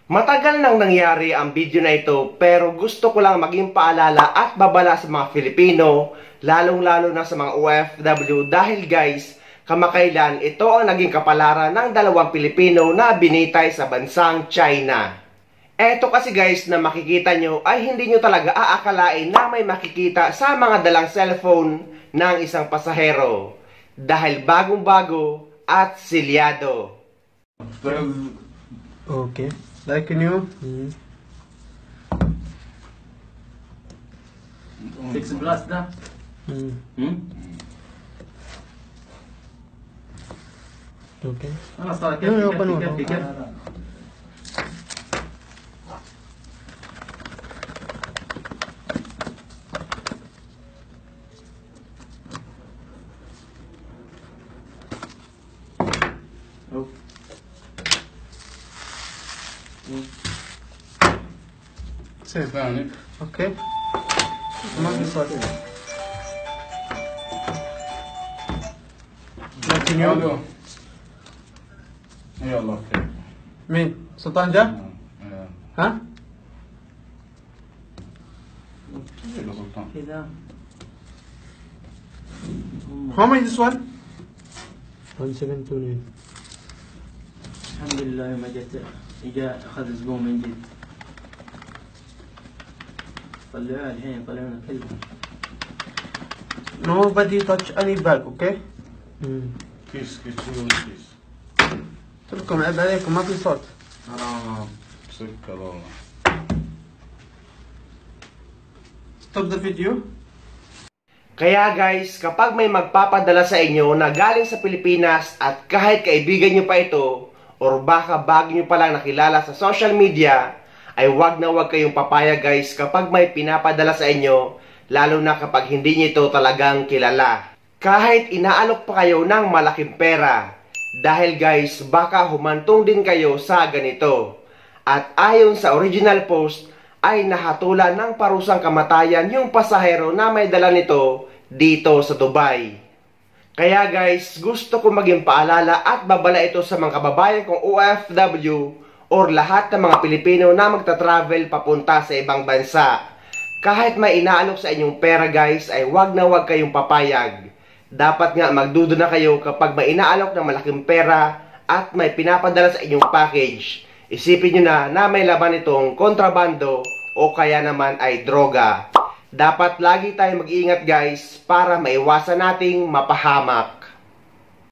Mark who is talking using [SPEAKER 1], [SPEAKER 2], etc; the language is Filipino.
[SPEAKER 1] Matagal nang nangyari ang video na ito pero gusto ko lang maging paalala at babala sa mga Filipino, lalong-lalo na sa mga OFW dahil guys, kamakailan ito ang naging kapalaran ng dalawang Pilipino na binitay sa bansang China. Eto kasi guys na makikita nyo ay hindi nyo talaga aakalain na may makikita sa mga dalang cellphone ng isang pasahero dahil bagong-bago at silyado.
[SPEAKER 2] Okay. Like new?
[SPEAKER 3] 16 dah.
[SPEAKER 2] Okay.
[SPEAKER 3] Ana salah
[SPEAKER 2] No, open one. Same. Okay. Like new?
[SPEAKER 4] يلا خير.
[SPEAKER 2] مين؟ سلطان جا؟ ها؟
[SPEAKER 4] يلا سلطان.
[SPEAKER 3] كذا.
[SPEAKER 2] How much this one? 1729.
[SPEAKER 3] الحمد لله يوم اجى اخذ زبون من جد. طلعوها الحين طلعونا كلهم.
[SPEAKER 2] Nobody touch any bag, okay?
[SPEAKER 4] كيس
[SPEAKER 2] قلت لكم عيب عليكم ما في صوت.
[SPEAKER 4] حرام سكر والله.
[SPEAKER 2] Stop the video.
[SPEAKER 1] Kaya guys, kapag may magpapadala sa inyo na galing sa Pilipinas at kahit kaibigan nyo pa ito or baka bago nyo palang nakilala sa social media, ay wag na wag kayong papaya guys kapag may pinapadala sa inyo, lalo na kapag hindi nyo ito talagang kilala. Kahit inaalok pa kayo ng malaking pera, dahil guys, baka humantong din kayo sa ganito. At ayon sa original post, ay nahatulan ng parusang kamatayan yung pasahero na may dala nito dito sa Dubai. Kaya guys, gusto ko maging paalala at babala ito sa mga kababayan kong OFW or lahat ng mga Pilipino na magta-travel papunta sa ibang bansa. Kahit may inaalok sa inyong pera guys, ay wag na wag kayong papayag. Dapat nga magduda na kayo kapag may inaalok ng malaking pera at may pinapadala sa inyong package. Isipin nyo na may laman itong kontrabando o kaya naman ay droga. Dapat lagi tayong mag-iingat guys para maiwasan nating mapahamak.